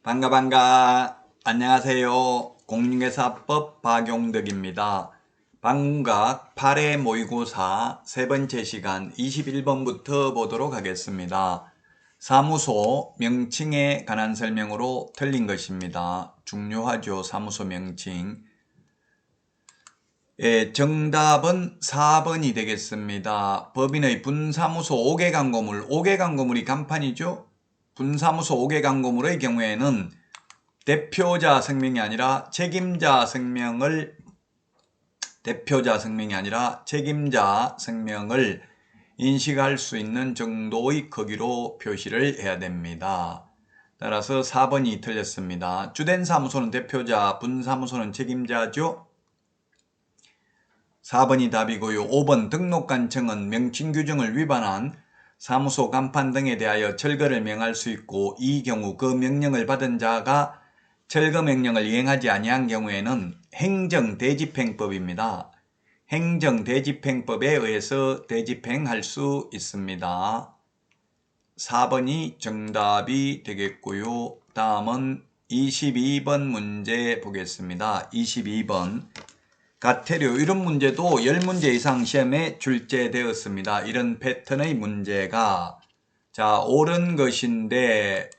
반가. 안녕하세요. 공인중개사법 박용덕입니다. 방문각 8회 모의고사 세 번째 시간 21번부터 보도록 하겠습니다. 사무소 명칭에 관한 설명으로 틀린 것입니다. 중요하죠. 사무소 명칭. 정답은 4번이 되겠습니다. 법인의 분사무소 5개 광고물, 5개 광고물이 간판이죠. 분사무소 5개 광고물의 경우에는 대표자 성명이 아니라 책임자 성명을 인식할 수 있는 정도의 크기로 표시를 해야 됩니다. 따라서 4번이 틀렸습니다. 주된 사무소는 대표자, 분사무소는 책임자죠. 4번이 답이고요. 5번 등록관청은 명칭 규정을 위반한 사무소 간판 등에 대하여 철거를 명할 수 있고, 이 경우 그 명령을 받은 자가 철거 명령을 이행하지 아니한 경우에는 행정대집행법입니다. 행정대집행법에 의해서 대집행할 수 있습니다. 4번이 정답이 되겠고요. 다음은 22번 문제 보겠습니다. 22번. 가태료, 이런 문제도 10문제 이상 시험에 출제되었습니다. 이런 패턴의 문제가 옳은 것인데,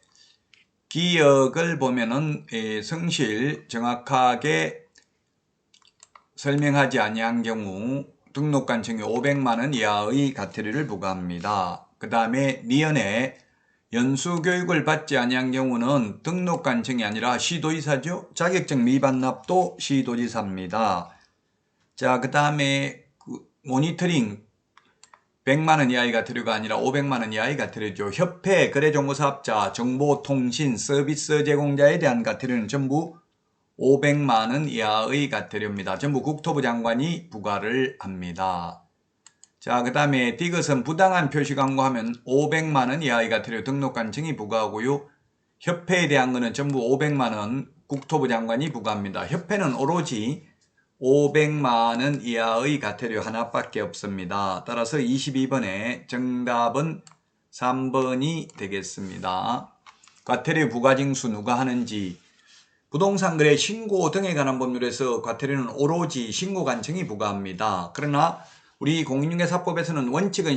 기억을 보면은 성실 정확하게 설명하지 아니한 경우 등록관청이 500만원 이하의 가태료를 부과합니다. 그 다음에 미연에 연수교육을 받지 아니한 경우는 등록관청이 아니라 시도지사죠. 자격증 미반납도 시도지사입니다. 그 다음에 모니터링 100만원 이하의 가태료가 아니라 500만원 이하의 가태료죠. 협회, 거래정보사업자, 정보통신, 서비스 제공자에 대한 가태료는 전부 500만원 이하의 가태료입니다. 전부 국토부 장관이 부과를 합니다. 그 다음에 디귿은 부당한 표시 광고하면 500만원 이하의 가태료 등록관청이 부과하고요. 협회에 대한 것은 전부 500만원 국토부 장관이 부과합니다. 협회는 오로지 500만원 이하의 가태료 하나밖에 없습니다. 따라서 22번에 정답은 3번이 되겠습니다. 가태료 부과징수 누가 하는지, 부동산 거래 신고 등에 관한 법률에서 가태료는 오로지 신고관청이 부과합니다. 그러나 우리 공인중개사법에서는 원칙은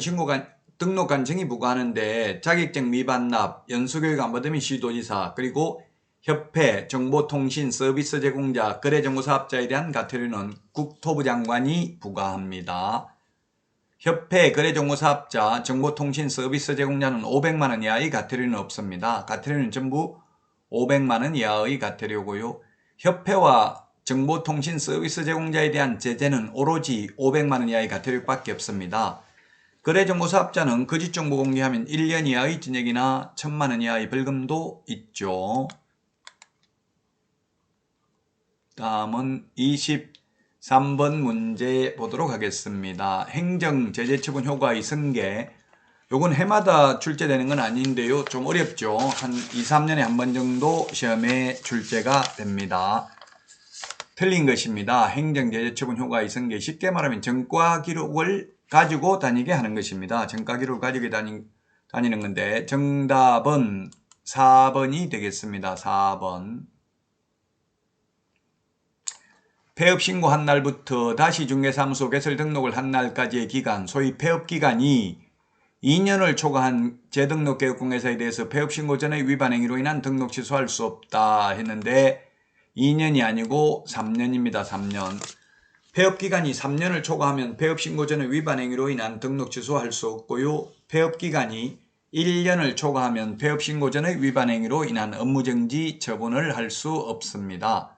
등록관청이 부과하는데, 자격증 미반납, 연수교육 안 받으면 시도지사, 그리고 협회, 정보통신, 서비스 제공자, 거래정보사업자에 대한 가태료는 국토부 장관이 부과합니다. 협회, 거래정보사업자, 정보통신, 서비스 제공자는 500만원 이하의 가태료는 없습니다. 가태료는 전부 500만원 이하의 가태료고요. 협회와 정보통신 서비스 제공자에 대한 제재는 오로지 500만원 이하의 가태료밖에 없습니다. 거래정보사업자는 거짓정보 공개하면 1년 이하의 징역이나 1000만원 이하의 벌금도 있죠. 다음은 23번 문제 보도록 하겠습니다. 행정제재처분 효과의 승계. 요건 해마다 출제되는 건 아닌데요. 좀 어렵죠. 한 2, 3년에 한 번 정도 시험에 출제가 됩니다. 틀린 것입니다. 행정제재처분 효과의 승계. 쉽게 말하면 전과 기록을 가지고 다니게 하는 것입니다. 전과 기록을 가지고 다니는 건데, 정답은 4번이 되겠습니다. 4번. 폐업 신고한 날부터 다시 중개사무소 개설 등록을 한 날까지의 기간, 소위 폐업기간이 2년을 초과한 재등록개업공개사에 대해서 폐업 신고 전의 위반 행위로 인한 등록 취소할 수 없다 했는데, 2년이 아니고 3년입니다. 3년. 폐업기간이 3년을 초과하면 폐업 신고 전의 위반 행위로 인한 등록 취소할 수 없고요. 폐업기간이 1년을 초과하면 폐업 신고 전의 위반 행위로 인한 업무정지 처분을 할 수 없습니다.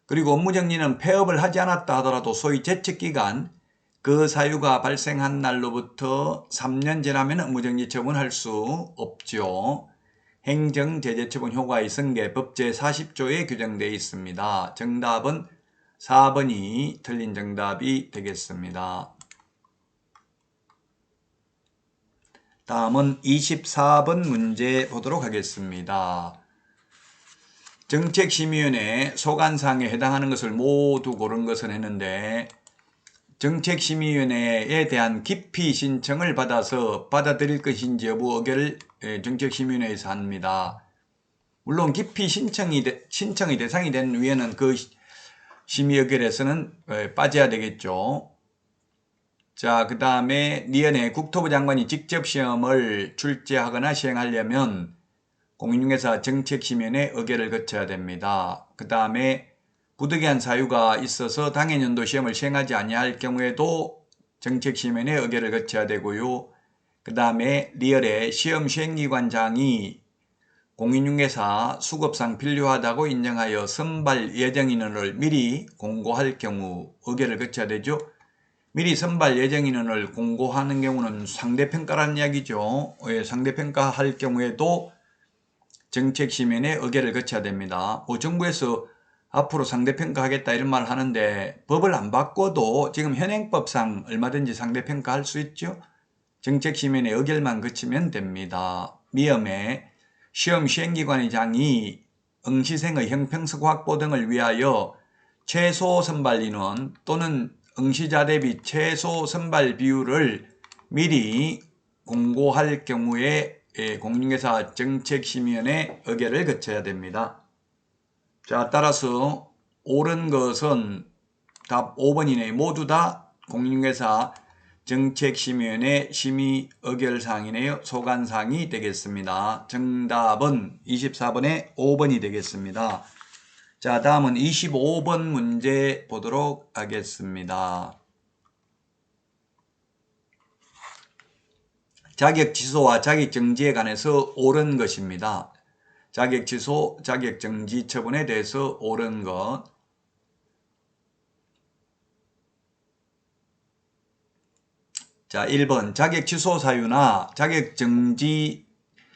그리고 업무정지는 폐업을 하지 않았다 하더라도 소위 제척기간, 그 사유가 발생한 날로부터 3년 지나면 업무정지 처분할 수 없죠. 행정제재처분 효과의 승계 법 제40조에 규정되어 있습니다. 정답은 4번이 틀린 정답이 되겠습니다. 다음은 24번 문제 보도록 하겠습니다. 정책심의위원회 소관사항에 해당하는 것을 모두 고른 것을 했는데, 정책심의위원회에 대한 기피 신청을 받아서 받아들일 것인지 여부 의결을 정책심의위원회에서 합니다. 물론 기피 신청이 대상이 된 위에는 그 심의 의결에서는 빠져야 되겠죠. 자, 그 다음에 니은에 국토부 장관이 직접 시험을 출제하거나 시행하려면 공인중개사 정책심의원의 의결을 거쳐야 됩니다. 그 다음에 부득이한 사유가 있어서 당해년도 시험을 시행하지 아니할 경우에도 정책심의원의 의결을 거쳐야 되고요. 그 다음에 리얼에 시험 시행기관장이 공인중개사 수급상 필요하다고 인정하여 선발 예정인원을 미리 공고할 경우 의결을 거쳐야 되죠. 미리 선발 예정인원을 공고하는 경우는 상대평가라는 이야기죠. 상대평가할 경우에도 정책심의원의 의결을 거쳐야 됩니다. 정부에서 앞으로 상대평가하겠다 이런 말을 하는데 법을 안 바꿔도 지금 현행법상 얼마든지 상대평가할 수 있죠. 정책심의원의 의결만 거치면 됩니다. 미음에 시험 시행기관의 장이 응시생의 형평성 확보 등을 위하여 최소 선발 인원 또는 응시자 대비 최소 선발 비율을 미리 공고할 경우에 공인중개사 정책심의원의 의결을 거쳐야 됩니다. 자, 따라서 옳은 것은 답 5번이네. 모두 다 공인중개사 정책심의원의 심의 의결사항이네요. 소관사항이 되겠습니다. 정답은 24번에 5번이 되겠습니다. 자, 다음은 25번 문제 보도록 하겠습니다. 자격 취소와 자격 정지에 관해서 옳은 것입니다. 자격 취소, 자격 정지 처분에 대해서 옳은 것. 자, 1번 자격 취소 사유나 자격 정지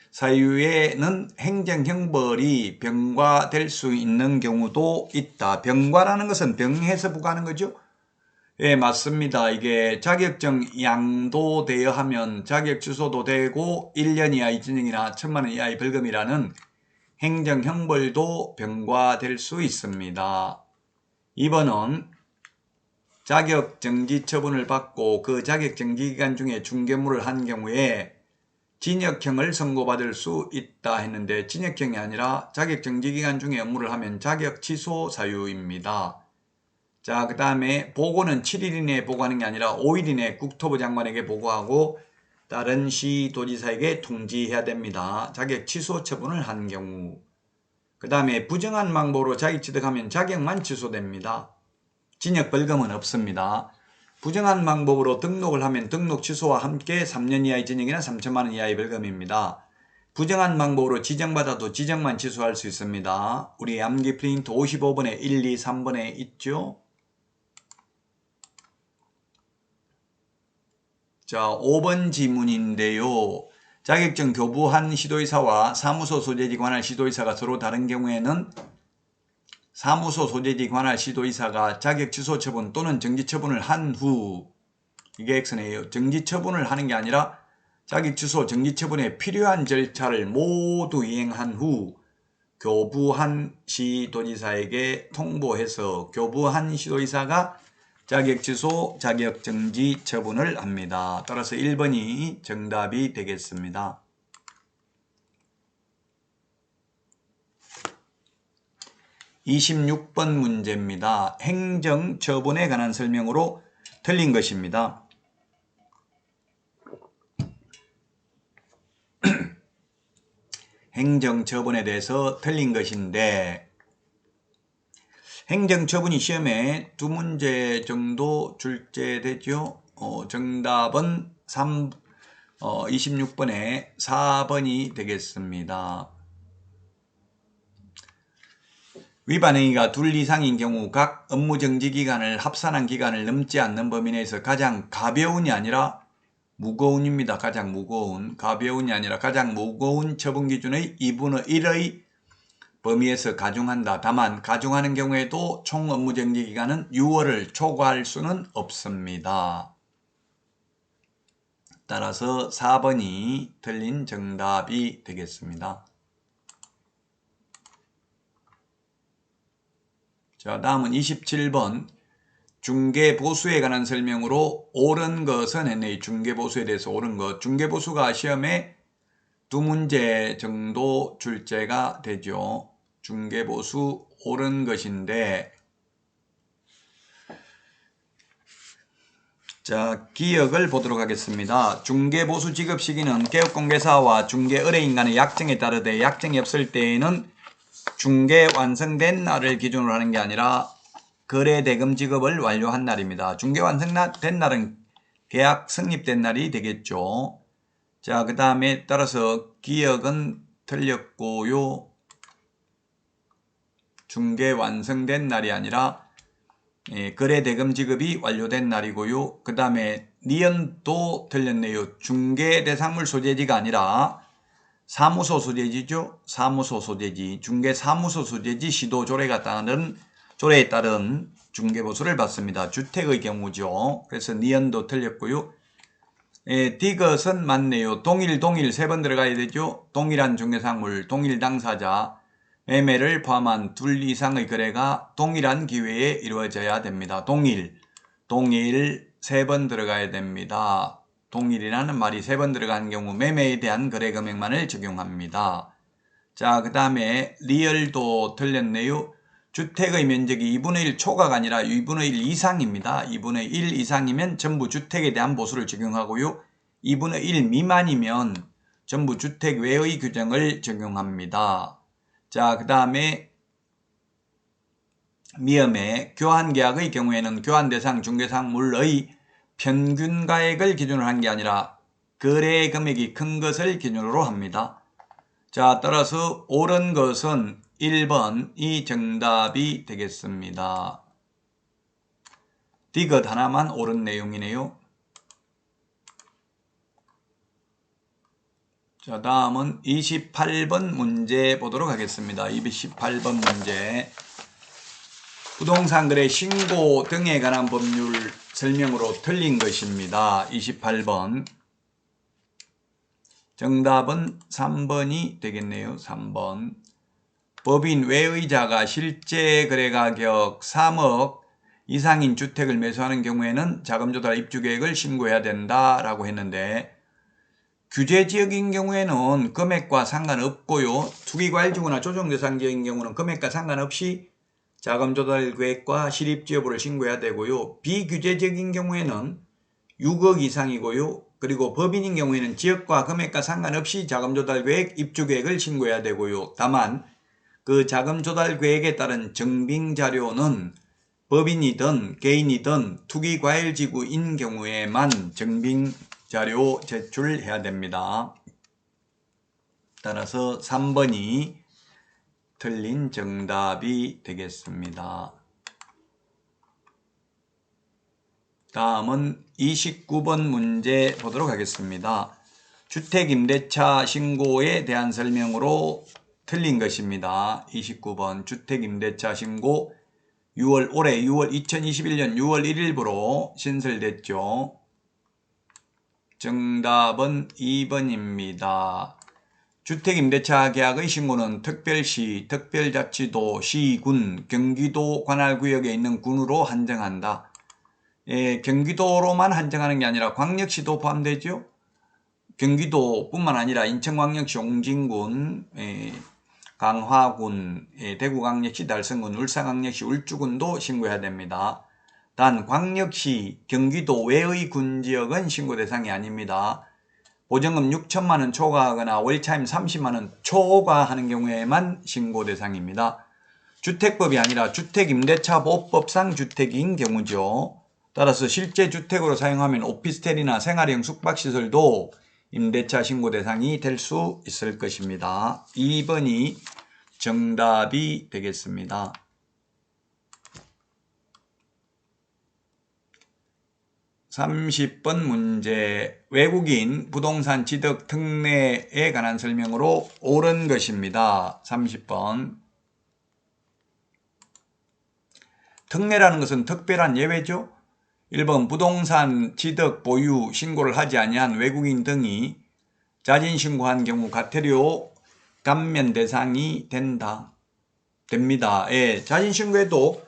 사유에는 행정형벌이 병과될 수 있는 경우도 있다. 병과라는 것은 병해서 부과하는 거죠? 예, 맞습니다. 이게 자격증 양도되어 하면 자격 취소도 되고 1년 이하의 징역이나 1,000만 원 이하의 벌금이라는 행정형벌도 병과될 수 있습니다. 2번은 자격정지 처분을 받고 그 자격정지 기간 중에 중개무를 한 경우에 징역형을 선고받을 수 있다 했는데 징역형이 아니라 자격정지 기간 중에 업무를 하면 자격 취소 사유입니다. 자, 그 다음에 보고는 7일 이내에 보고하는 게 아니라 5일 이내에 국토부 장관에게 보고하고 다른 시도지사에게 통지해야 됩니다. 자격 취소 처분을 한 경우. 그 다음에 부정한 방법으로 자격 취득하면 자격만 취소됩니다. 징역 벌금은 없습니다. 부정한 방법으로 등록을 하면 등록 취소와 함께 3년 이하의 징역이나 3,000만 원 이하의 벌금입니다. 부정한 방법으로 지정받아도 지정만 취소할 수 있습니다. 우리 암기 프린트 55번에 1, 2, 3번에 있죠. 자, 5번 지문인데요. 자격증 교부한 시도의사와 사무소 소재지 관할 시도의사가 서로 다른 경우에는 사무소 소재지 관할 시도의사가 자격 취소 처분 또는 정지 처분을 한 후, 이게 X네요. 정지 처분을 하는 게 아니라 자격 취소 정지 처분에 필요한 절차를 모두 이행한 후 교부한 시도지사에게 통보해서 교부한 시도의사가 자격 취소, 자격 정지 처분을 합니다. 따라서 1번이 정답이 되겠습니다. 26번 문제입니다. 행정처분에 관한 설명으로 틀린 것입니다. 행정처분에 대해서 틀린 것인데 행정처분이 시험에 2문제 정도 출제되죠. 정답은 26번에 4번이 되겠습니다. 위반 행위가 둘 이상인 경우 각 업무정지 기간을 합산한 기간을 넘지 않는 범위 내에서 가장 가벼운이 아니라 무거운입니다. 가장 무거운. 가벼운이 아니라 가장 무거운 처분 기준의 2분의 1의 범위에서 가중한다. 다만 가중하는 경우에도 총 업무정지 기간은 6월을 초과할 수는 없습니다. 따라서 4번이 틀린 정답이 되겠습니다. 자, 다음은 27번 중개보수에 관한 설명으로 옳은 것은 했네. 중개보수에 대해서 옳은 것. 중개보수가 시험에 2문제 정도 출제가 되죠. 중개보수 옳은 것인데, 자, 기억을 보도록 하겠습니다. 중개보수 지급 시기는 개업공개사와 중개의뢰인 간의 약정에 따르되 약정이 없을 때에는 중개 완성된 날을 기준으로 하는 게 아니라 거래대금 지급을 완료한 날입니다. 중개 완성된 날은 계약 성립된 날이 되겠죠. 자, 그 다음에 따라서 기억은 틀렸고요. 중개 완성된 날이 아니라 거래대금 지급이 완료된 날이고요. 그 다음에 니은도 틀렸네요. 중개대상물 소재지가 아니라 사무소 소재지죠. 사무소 소재지. 중개사무소 소재지 시도조례가 따른 조례에 따른 중개보수를 받습니다. 주택의 경우죠. 그래서 니은도 틀렸고요. 디귿은 맞네요. 동일 3번 들어가야 되죠. 동일한 중개상물, 동일 당사자, 매매를 포함한 둘 이상의 거래가 동일한 기회에 이루어져야 됩니다. 동일 3번 들어가야 됩니다. 동일이라는 말이 3번 들어가는 경우 매매에 대한 거래 금액만을 적용합니다. 자, 그 다음에 리얼도 틀렸네요. 주택의 면적이 2분의 1 초과가 아니라 2분의 1 이상입니다. 2분의 1 이상이면 전부 주택에 대한 보수를 적용하고요. 2분의 1 미만이면 전부 주택 외의 규정을 적용합니다. 자, 그 다음에 미음의 교환계약의 경우에는 교환대상 중개상물의 평균가액을 기준으로 한 게 아니라 거래 금액이 큰 것을 기준으로 합니다. 자, 따라서 옳은 것은 1번이 정답이 되겠습니다. 디귿 하나만 옳은 내용이네요. 자, 다음은 28번 문제 보도록 하겠습니다. 28번 문제. 부동산 거래 신고 등에 관한 법률 설명으로 틀린 것입니다. 28번. 정답은 3번이 되겠네요. 3번. 법인 외의자가 실제 거래가격 3억 이상인 주택을 매수하는 경우에는 자금조달 입주계획을 신고해야 된다라고 했는데, 규제지역인 경우에는 금액과 상관없고요. 투기과열지구나 조정대상지역인 경우는 금액과 상관없이 자금조달 계획과 실입주 여부를 신고해야 되고요. 비규제지역인 경우에는 6억 이상이고요. 그리고 법인인 경우에는 지역과 금액과 상관없이 자금조달 계획, 입주계획을 신고해야 되고요. 다만 그 자금조달 계획에 따른 증빙자료는 법인이든 개인이든 투기과열지구인 경우에만 증빙자료 제출해야 됩니다. 따라서 3번이 틀린 정답이 되겠습니다. 다음은 29번 문제 보도록 하겠습니다. 주택임대차 신고에 대한 설명으로 틀린 것입니다. 29번 주택임대차 신고 올해 2021년 6월 1일부로 신설됐죠. 정답은 2번입니다. 주택임대차 계약의 신고는 특별시, 특별자치도, 시, 군, 경기도 관할구역에 있는 군으로 한정한다. 경기도로만 한정하는 게 아니라 광역시도 포함되죠. 경기도뿐만 아니라 인천광역시 옹진군, 강화군, 대구광역시 달성군, 울산광역시 울주군도 신고해야 됩니다. 단 광역시, 경기도 외의 군지역은 신고 대상이 아닙니다. 보증금 6천만 원 초과하거나 월차임 30만 원 초과하는 경우에만 신고 대상입니다. 주택법이 아니라 주택임대차보호법상 주택인 경우죠. 따라서 실제 주택으로 사용하면 오피스텔이나 생활형 숙박시설도 임대차 신고 대상이 될 수 있을 것입니다. 2번이 정답이 되겠습니다. 30번 문제. 외국인 부동산 취득 특례에 관한 설명으로 옳은 것입니다. 30번. 특례라는 것은 특별한 예외죠. 1번 부동산 취득 보유 신고를 하지 아니한 외국인 등이 자진 신고한 경우 과태료 감면 대상이 됩니다. 자진 신고해도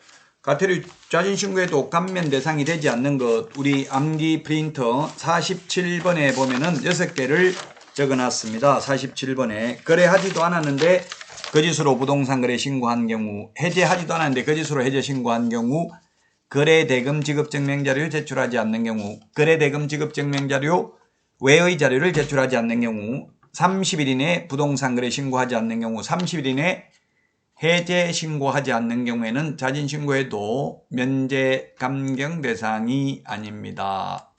자진 신고해도 감면 대상이 되지 않는 것, 우리 암기 프린터 47번에 보면은 6개를 적어놨습니다. 47번에 거래하지도 않았는데 거짓으로 부동산 거래 신고한 경우, 해제하지도 않았는데 거짓으로 해제 신고한 경우, 거래대금 지급증명 자료를 제출하지 않는 경우, 거래대금 지급증명 자료 외의 자료를 제출하지 않는 경우, 30일 이내 부동산 거래 신고하지 않는 경우, 30일 이내 해제 신고하지 않는 경우에는 자진 신고해도 면제 감경 대상이 아닙니다.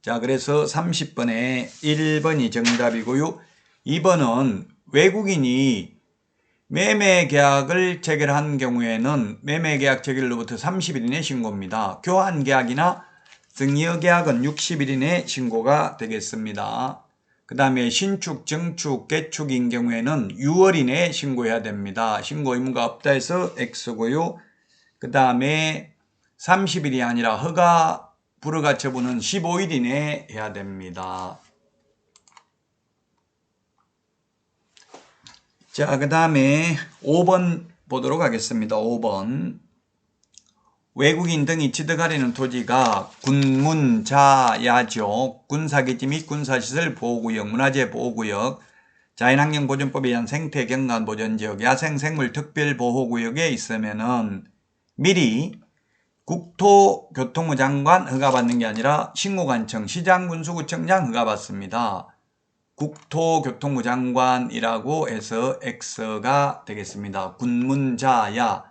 자, 그래서 30번에 1번이 정답이고요. 2번은 외국인이 매매계약을 체결한 경우에는 매매계약 체결로부터 30일 이내 신고입니다. 교환계약이나 증여계약은 60일 이내 신고가 되겠습니다. 그 다음에 신축, 증축, 개축인 경우에는 6월 이내에 신고해야 됩니다. 신고 의무가 없다 해서 X고요. 그 다음에 30일이 아니라 허가 불허가 처분은 15일 이내에 해야 됩니다. 자, 그 다음에 5번 보도록 하겠습니다. 5번. 외국인 등이 취득하려는 토지가 군문, 자, 야지역, 군사기지 및 군사시설 보호구역, 문화재 보호구역, 자연환경보전법에 의한 생태경관보전지역, 야생생물 특별보호구역에 있으면은 미리 국토교통부 장관 허가받는 게 아니라 신고관청, 시장군수구청장 허가받습니다. 국토교통부 장관이라고 해서 X가 되겠습니다. 군문자야.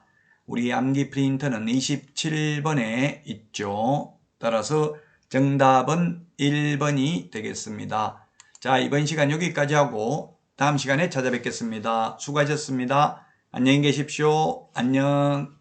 우리 암기 프린터는 27번에 있죠. 따라서 정답은 1번이 되겠습니다. 자, 이번 시간 여기까지 하고 다음 시간에 찾아뵙겠습니다. 수고하셨습니다. 안녕히 계십시오. 안녕.